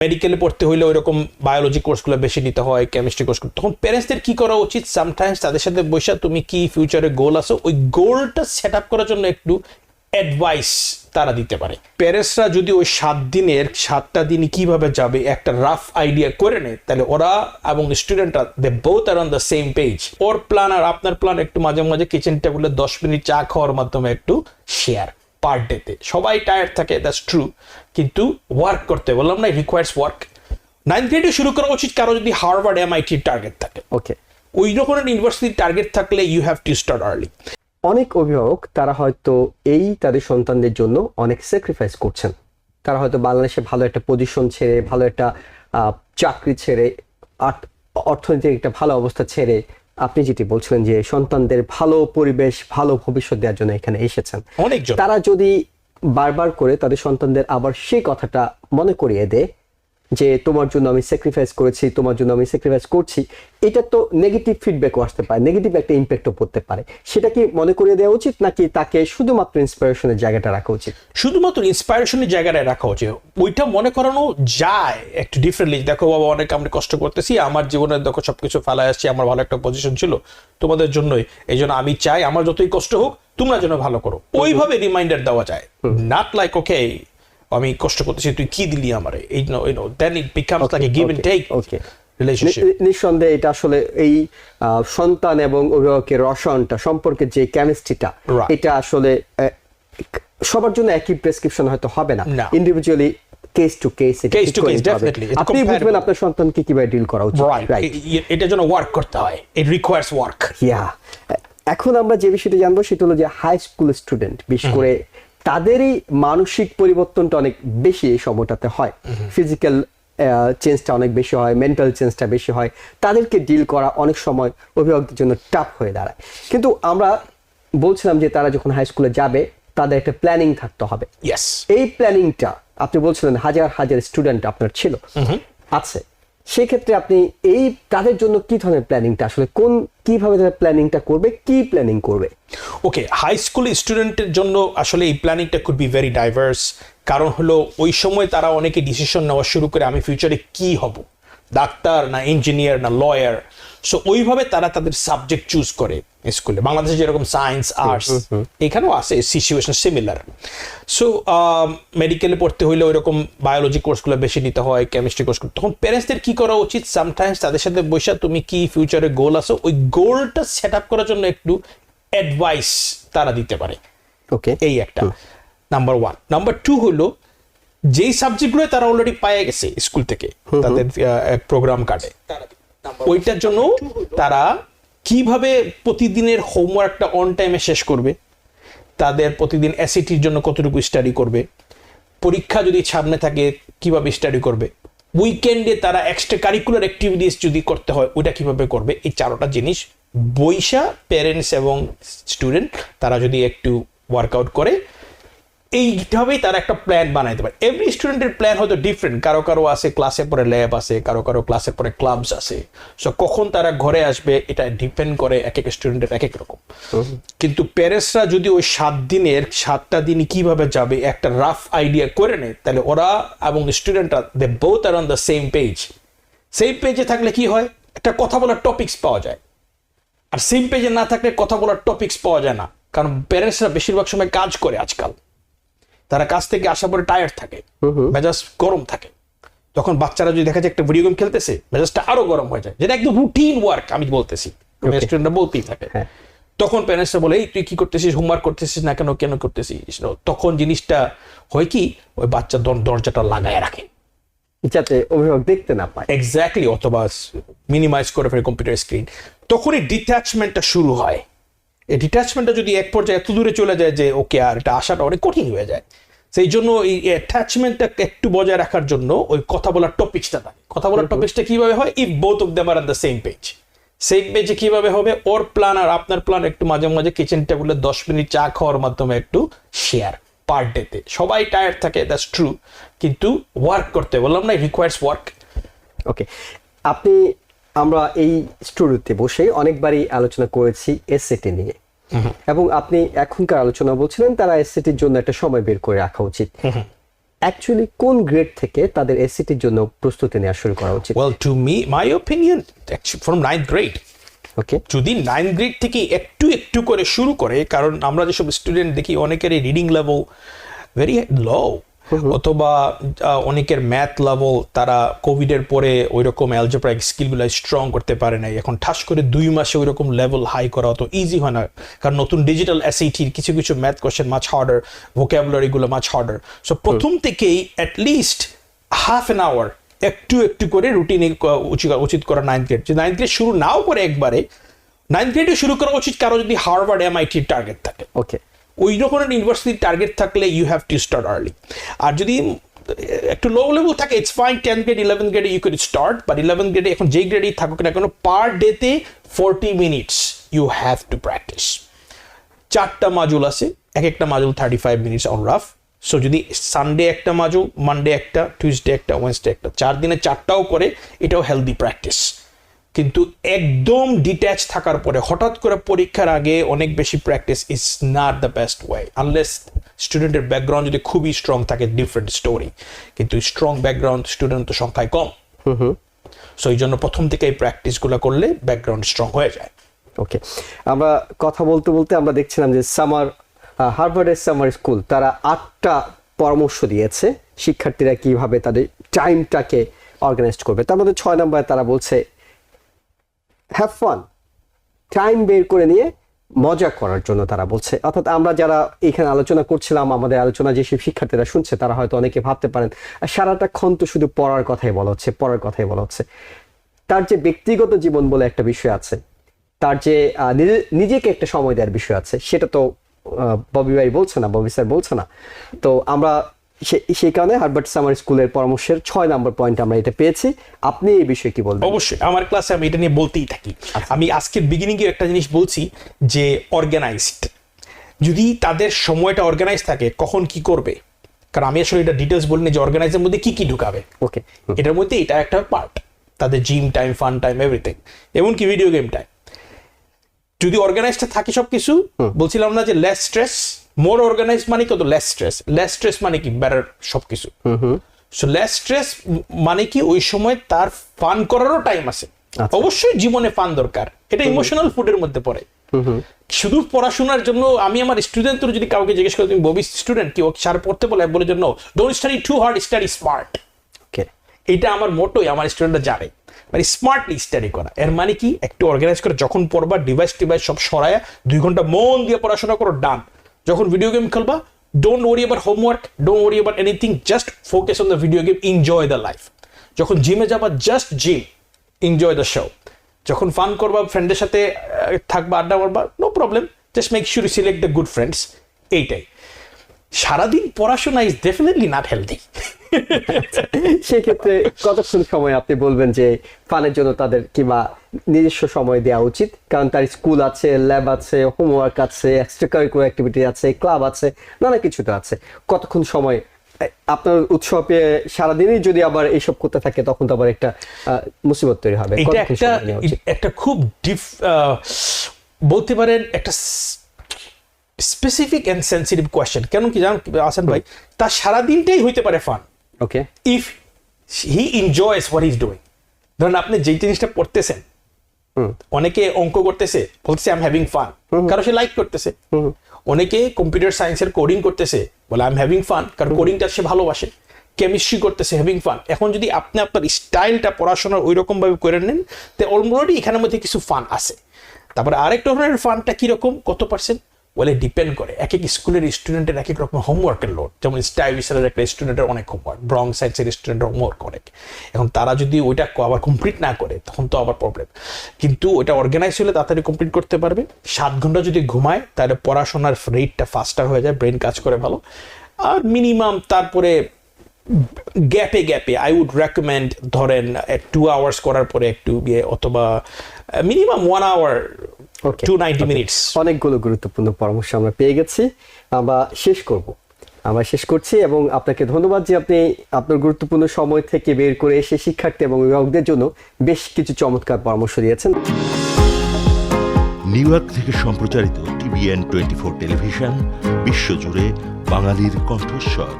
মেডিকেলে পড়তে হইলে ওইরকম বায়োলজি কোর্সগুলো বেশি নিতে হয়, কেমিস্ট্রি কোর্স, তখন প্যারেন্টসদের কি করা উচিত, সামটাইমস তাদের সাথে বসে তুমি কি ফিউচারে গোল আছে ওই গোলটা সেট আপ করার জন্য একটু অ্যাডভাইস তারা দিতে পারে। প্যারেন্টসরা যদি ওই 7টা দিন কিভাবে যাবে একটা রাফ আইডিয়া করে নেয়, তাহলে ওরা এবং স্টুডেন্টরা they both are on the same page. ওর প্ল্যান আর আপনার প্ল্যান একটু মাঝে মাঝে কিচেন টেবিলে 10 মিনিট চা খাওয়ার মাধ্যমে একটু শেয়ার পার ডেতে। সবাই টায়ার্ড থাকে, দ্যাটস ট্রু, কিন্তু ওয়ার্ক করতে বললাম না, রিকোয়ার্স ওয়ার্ক। 9th গ্রেডে শুরু করা উচিত কারো যদি হার্ভার্ড MIT টার্গেট থাকে। ওকে, ওই রকমের ইউনিভার্সিটির টার্গেট থাকলে you have to start early. অনেক অভিভাবক তারা হয়তো তাদের সন্তানদের জন্য অনেক স্যাক্রিফাইস করছেন। তারা হয়তো বাংলাদেশে ভালো একটা পজিশন ছেড়ে, ভালো একটা চাকরি ছেড়ে, অর্থনৈতিক একটা ভালো অবস্থা ছেড়ে, আপনি যেটি বলছিলেন যে সন্তানদের ভালো পরিবেশ, ভালো ভবিষ্যৎ দেওয়ার জন্য এখানে এসেছেন। অনেকজন তারা যদি বারবার করে তাদের সন্তানদের আবার সেই কথাটা মনে করিয়ে দেয় যে তোমার জন্য আমি স্যাক্রিফাইস করেছি, তোমার জন্য আমি স্যাক্রিফাইস করছি, এটা তো নেগেটিভ ফিডব্যাকও আসতে পারে, নেগেটিভ একটা ইম্প্যাক্টও পড়তে পারে। সেটা কি মনে করিয়ে দেওয়া উচিত, নাকি তাকে শুধুমাত্র ইন্সপিরেশনের জায়গাটা রাখা উচিত? শুধুমাত্র ইন্সপায়ারেশনের জায়গাটায় রাখা উচিত। ওইটা মনে করানো যায় একটু ডিফারেন্টলি। দেখো বাবা, অনেক আমরা কষ্ট করতেছি, আমার জীবনে দেখো সবকিছু ফেলা আসছি, আমার ভালো একটা পজিশন ছিল তোমাদের জন্যই, এই জন্য আমি চাই আমার যতই কষ্ট হোক তোমরা যেন ভালো করো। ওইভাবে রিমাইন্ডার দেওয়া যায়, নট লাইক ওকে আমি কষ্ট করতেছি তুই কি দিলি আমারে, এই no then it becomes like a give and take relationship. নিঃসন্দেহে এটা আসলে এই সন্তান এবং অভিভাবকের রসায়নটা সম্পর্কে যে কেমিস্ট্রিটা, এটা আসলে সবার জন্য একই প্রেসক্রিপশন হয়তো হবে না, individually case to case definitely আপনি বুঝবেন আপনার সন্তানকে কিভাবে ডিল করা উচিত। এটার জন্য ওয়ার্ক করতে হয়, ইট রিকোয়ার্স ওয়ার্ক। এখন আমরা যে বিষয়টা জানবো সেটা হলো যে হাই স্কুল স্টুডেন্ট, বিশেষ করে তাদেরই মানসিক পরিবর্তনটা অনেক বেশি এই সময়টাতে হয়, ফিজিক্যাল চেঞ্জটা অনেক বেশি হয়, মেন্টাল চেঞ্জটা বেশি হয়, তাদেরকে ডিল করা অনেক সময় অভিভাবকদের জন্য টাফ হয়ে দাঁড়ায়। কিন্তু আমরা বলছিলাম যে তারা যখন হাই স্কুলে যাবে তাদের একটা প্ল্যানিং থাকতে হবে। এই প্ল্যানিংটা আপনি বলছিলেন হাজার হাজার স্টুডেন্ট আপনার ছিল, আছে, সেক্ষেত্রে আপনি এই তাদের জন্য কি ধরনের প্ল্যানিংটা আসলে কিভাবে তারা প্ল্যানিংটা করবে, কি প্ল্যানিং করবে? ওকে, হাই স্কুল স্টুডেন্টের জন্য আসলে এই প্ল্যানিংটা কুড বি ভেরি ডাইভার্স। কারণ হলো ওই সময় তারা অনেকে ডিসিশন নেওয়া শুরু করে আমি ফিউচারে কি হব, ডাক্তার না ইঞ্জিনিয়ার না লয়ার। সো ওইভাবে তারা তাদের সাবজেক্ট চুজ করে স্কুলে। বাংলাদেশে যেরকম সায়েন্স আর্টস, এখানেও আছে সিচুয়েশন সিমিলার। সো মেডিকেলে পড়তে হইলে ওইরকম বায়োলজি কোর্সগুলো বেশি নিতে হয়, কেমিস্ট্রি কোর্স, তখন প্যারেন্টসদের কি করা উচিত, সামটাইমস তাদের সাথে বসে তুমি কি ফিউচারে গোল আছে ওই গোলটা সেট আপ করার জন্য একটু অ্যাডভাইস তারা দিতে পারে। ওকে, এই একটা নাম্বার 1। নাম্বার 2 হলো যেই সাবজেক্টগুলো তারা অলরেডি পেয়ে গেছে স্কুল থেকে তাদের প্রোগ্রাম কার্ডে, ওইটার জন্য তারা কিভাবে প্রতিদিনের হোমওয়ার্কটা অন টাইমে শেষ করবে, তাদের প্রতিদিন এসএটির জন্য কতটুকু স্টাডি করবে, পরীক্ষা যদি সামনে থাকে কিভাবে স্টাডি করবে, উইকেন্ডে তারা এক্সট্রা কারিকুলার অ্যাক্টিভিটিস যদি করতে হয় ওইটা কিভাবে করবে। এই 4টা জিনিস বইসা প্যারেন্টস এবং স্টুডেন্ট তারা যদি একটু ওয়ার্কআউট করে, এইভাবেই তারা একটা প্ল্যান বানাইতে পারে। এভরি স্টুডেন্টের প্ল্যান হয়তো ডিফারেন্ট, কারো কারো আছে ক্লাসের পরে ল্যাব আছে, কারো কারো ক্লাসের পরে ক্লাবস আছে। সো কখন তারা ঘরে আসবে এটা ডিপেন্ড করে এক এক স্টুডেন্টের এক এক রকম। কিন্তু প্যারেন্টসরা যদি ওই 7টা দিন কিভাবে যাবে একটা রাফ আইডিয়া করে নেয়, তাহলে ওরা এবং স্টুডেন্টরা they both are on the same page. Same পেজে থাকলে কি হয়, একটা কথা বলার টপিকস পাওয়া যায়। আর সেম পেজে না থাকলে কথা বলার টপিকস পাওয়া যায় না, কারণ প্যারেন্টসরা বেশিরভাগ সময় কাজ করে আজকাল, তারা কাজ থেকে আসার পরে টায়ার্ড থাকে, মেজাজ গরম থাকে। তখন বাচ্চারা যদি দেখা যায় একটা ভিডিও গেম খেলতেছে, মেজাজটা আরো গরম হয়ে যায়, যেটা একদম রুটিন ওয়ার্ক আমি বলতেছি, স্টুডেন্টরা বলতেই থাকে। তখন প্যারেন্টসরা বলে এই তুই কি করতেছিস, হোমওয়ার্ক করতেছিস না কেন করতেছিস। তখন জিনিসটা হয় কি, ওই বাচ্চা দরজাটা লাগায় রাখে যাতে অভিভাবক দেখতে না পায়, এক্স্যাক্টলি, অথবা মিনিমাইজ করে ফেলে কম্পিউটার স্ক্রিন। তখনই ডিট্যাচমেন্টটা শুরু হয়। এই ডিট্যাচমেন্টটা যদি এক পর্যায়ে এত দূরে চলে যায় যে ওকে আর এটা আসাটা অনেক কঠিন হয়ে যায়, সেই জন্য এই অ্যাটাচমেন্টটা একটু বজায় রাখার জন্য ওই কথা বলার টপিকসটা থাকে। কথা বলার টপিকসটা কিভাবে হয়, if both of them are on the same page. Same পেজে কিভাবে হবে, ওর প্ল্যান আর আপনার প্ল্যান একটু মাঝে মাঝে কিচেন টেবিলে 10 মিনিট চা খাওয়ার মাধ্যমে একটু শেয়ার পার ডেতে। সবাই টায়ার্ড থাকে, দ্যাটস ট্রু, কিন্তু ওয়ার্ক করতে বললাম না, রিকোয়ার্স ওয়ার্ক। ওকে, আমরা এই স্টুডিওতে বসে অনেকবারই আলোচনা করেছি এসএটি নিয়ে, এবং আপনি এখনকার আলোচনা বলছিলেন তারা এসএটির জন্য একটা সময় বের করে রাখা উচিত। অ্যাকচুয়ালি কোন গ্রেড থেকে তাদের এসসিটির জন্য প্রস্তুতি নেওয়া শুরু করা উচিত? Well, to me, my opinion, actually from 9th grade. ওকে, যদি 9th গ্রেড থেকে একটু একটু করে শুরু করে, কারণ আমরা যেসব স্টুডেন্ট দেখি অনেকেরই রিডিং লেভেল ভেরি লো, অথবা অনেকের ম্যাথ লেভেল তারা কোভিডের পরে ওই রকম অ্যালজেব্রাইক স্কিলগুলো স্ট্রং করতে পারে নাই, এখন ঠাস করে 2 মাসে ওই রকম লেভেল হাই করা অত ইজি হয় না, কারণ নতুন ডিজিটাল এসএটির কিছু কিছু ম্যাথ কোশ্চেন মাছ হার্ডার, ভোকাবুলারিগুলো মাছ হার্ডার। সো প্রথম থেকেই অ্যাটলিস্ট হাফ অ্যান আওয়ার একটু একটু করে রুটিনে উচিত করা 9th গ্রেড। যে 9th গ্রেড শুরু নাও করে একবারে 9th গ্রেডে শুরু করা উচিত কারো যদি হার্ভার্ড এমআইটির টার্গেট থাকে। ওকে, ওই রকমের ইউনিভার্সিটির টার্গেট থাকলে you have to start early. আর যদি একটু লো লেভেল থাকে, it's fine, 10th grade 11th গ্রেডে you can start, but 11th গ্রেডে এখন যেই গ্রেডেই থাকুক না কেন পার ডেতে 40 minutes you have to practice. 4টা মাজুল আছে, এক একটা module 35 minutes on rough. So যদি সানডে একটা মাজুল, মানডে একটা, টিউসডে একটা, ওয়েডনেসডে একটা, 4 দিনে 4টাও করে, এটাও হেলদি প্র্যাকটিস। কিন্তু একদম ডিট্যাচ থাকার পরে হঠাৎ করে পরীক্ষার আগে অনেক বেশি practice is not the best way, unless স্টুডেন্টের ব্যাকগ্রাউন্ড যদি খুবই স্ট্রং থাকে, ডিফারেন্ট স্টোরি। কিন্তু স্ট্রং ব্যাকগ্রাউন্ড স্টুডেন্ট তো সংখ্যায় কম। সো এই জন্য প্রথম থেকে এই প্র্যাকটিসগুলো করলে ব্যাকগ্রাউন্ড স্ট্রং হয়ে যায়। ওকে, আমরা কথা বলতে বলতে আমরা দেখছিলাম যে হার্ভার্ডের সামার স্কুল তারা 8টা পরামর্শ দিয়েছে শিক্ষার্থীরা কিভাবে তাদের টাইমটাকে অর্গানাইজ করবে। তার মধ্যে 6 নম্বরে তারা বলছে হ্যাভ ফান, টাইম বের করে নিয়ে মজা করার জন্য তারা বলছে। অর্থাৎ আমরা যারা এখানে আলোচনা করছিলাম, আমাদের আলোচনা যেসব শিক্ষার্থীরা শুনছে তারা হয়তো অনেকে ভাবতে পারেন সারাটাক্ষণ তো শুধু পড়ার কথাই বলা হচ্ছে। তার যে ব্যক্তিগত জীবন বলে একটা বিষয় আছে, তার যে নিজেকে একটা সময় দেওয়ার বিষয় আছে, সেটা তো ববি স্যার বলছে না। তো আমরা সেই কারণে হার্ভার্ড সামার স্কুলের পরামর্শের 6 নম্বর পয়েন্ট আমরা এটা পেয়েছি। আপনি এই বিষয়ে কি বলবেন? অবশ্যই, আমার ক্লাসে আমি এটা নিয়ে বলতেই থাকি। আমি আজকের বিগিনিংয়ে একটা জিনিস বলছি যে অর্গানাইজড, যদি তাদের সময়টা অর্গানাইজ থাকে কখন কি করবে, কারণ আমি আসলে এটা ডিটেলস বলিনি যে অর্গানাইজের মধ্যে কি কি ঢুকাবে। ওকে, এটার মধ্যে এটা একটা পার্ট, তাদের gym time, fun time, everything, এমনকি ভিডিও গেম টাইম। যদি অর্গানাইজড থাকে সবকিছু, বলছিলাম না যে লেস স্ট্রেস, মোর অর্গানাইজ মানে কত লেস স্ট্রেস মানে কি বেটার সবকিছু। সো লেস স্ট্রেস মানে কি ওই সময় তার ফান করারও টাইম আছে। অবশ্যই জীবনে ফান দরকার, এটা ইমোশনাল ফুডের মধ্যে পড়ে। শুধু পড়াশোনার জন্য আমি আমার স্টুডেন্টদের যদি কাউকে জিজ্ঞেস করি তুমি ববি স্টুডেন্ট কি, ও স্যার পড়তে বলে জন্য don't study too hard, study smart. এটা আমার মোটোই, আমার স্টুডেন্টরা জানে, মানে স্মার্টলি স্টাডি করা। এর মানে কি একটু অর্গানাইজ করে যখন পড়বা ডিভাইস সব সরায়া 2 ঘন্টা মন দিয়ে পড়াশোনা করো, ডান। যখন ভিডিও গেম খেলবা, don't worry about homework, don't worry about anything, just focus on the video game, enjoy the life. যখন জিমে যাবা, just gym, enjoy the show. যখন ফান করবা, ফ্রেন্ডের সাথে থাকবা, আড্ডা মারবা, no problem, just make sure you select the good friends. এইটাই। সারাদিন পড়াশোনা ইজ ডেফিনেটলি নট হেলদি। সেক্ষেত্রে কতক্ষণ সময় আপনি বলবেন যে ফানের জন্য তাদের কিংবা নিজস্ব সময় দেওয়া উচিত? কারণ তার স্কুল আছে, ল্যাব আছে, হোমওয়ার্ক আছে, এক্সট্রা কারিকুলার অ্যাক্টিভিটি আছে, ক্লাব আছে, নানা কিছু তো আছে। কতক্ষণ সময় আপনার উৎসবে সারাদিনই যদি আবার এইসব করতে থাকে তখন তো আবার একটা মুসিবত তৈরি হবে। এটা একটা খুব বলতে পারেন একটা স্পেসিফিক এন্ড সেন্সিটিভ কোয়েশ্চেন। কেন কি জানেন আসান ভাই, তার সারাদিনটাই হইতে পারে fun, okay, if he enjoys what he is doing. ধরেন আপনি যেই জিনিসটা পড়তেছেন, অনেকে অঙ্ক করতেছে, বলতেছে আই এম হ্যাভিং ফান, কারণ সে লাইক করতেছে। অনেকে কম্পিউটার সায়েন্সের কোডিং করতেছে, বলে আই এম হ্যাভিং ফান, কারণ কোডিংটা সে ভালোবাসে। কেমিস্ট্রি করতেছে, হ্যাভিং ফান। এখন যদি আপনি আপনার স্টাইলটা পড়াশোনার ওই রকম ভাবে করে নেন, তো অলরেডি এখানের মধ্যে কিছু ফান আছে। তারপরে আরেক ধরনের ফানটা কিরকম, কত পার্সেন্ট, বলে ডিপেন্ড করে এক এক স্কুলের স্টুডেন্টের এক এক রকম হোমওয়ার্কের লোড। যেমন স্টাইলিশের একটা স্টুডেন্টের অনেক হোমওয়ার্ক, ব্রং সায়েন্সের স্টুডেন্টের হোমওয়ার্ক অনেক। এখন তারা যদি ওইটা আবার কমপ্লিট না করে তখন তো আবার প্রবলেম। কিন্তু ওটা অর্গানাইজ হলে তাড়াতাড়ি কমপ্লিট করতে পারবে। 7 ঘন্টা যদি ঘুমায় তাহলে পড়াশোনার রেটটা ফাস্টার হয়ে যায়, ব্রেন কাজ করে ভালো। আর মিনিমাম তারপরে গ্যাপে আই উড রেকমেন্ড ধরেন 2 আওয়ার্স করার পরে একটু অথবা মিনিমাম 1 আওয়ার 290 মিনিটস। অনেকগুলো গুরুত্বপূর্ণ পরামর্শ আমরা পেয়ে গেছি। আমরা শেষ করছি এবং আপনাকে ধন্যবাদ যে আপনি আপনার গুরুত্বপূর্ণ সময় থেকে বের করে এসে শিক্ষার্থী এবং অভিভাবকদের জন্য বেশ কিছু চমৎকার পরামর্শ দিয়েছেন। নিউ ইয়র্ক থেকে সম্প্রচারিত TVN 24 টেলিভিশন বিশ্বজুড়ে বাঙালির কণ্ঠস্বর।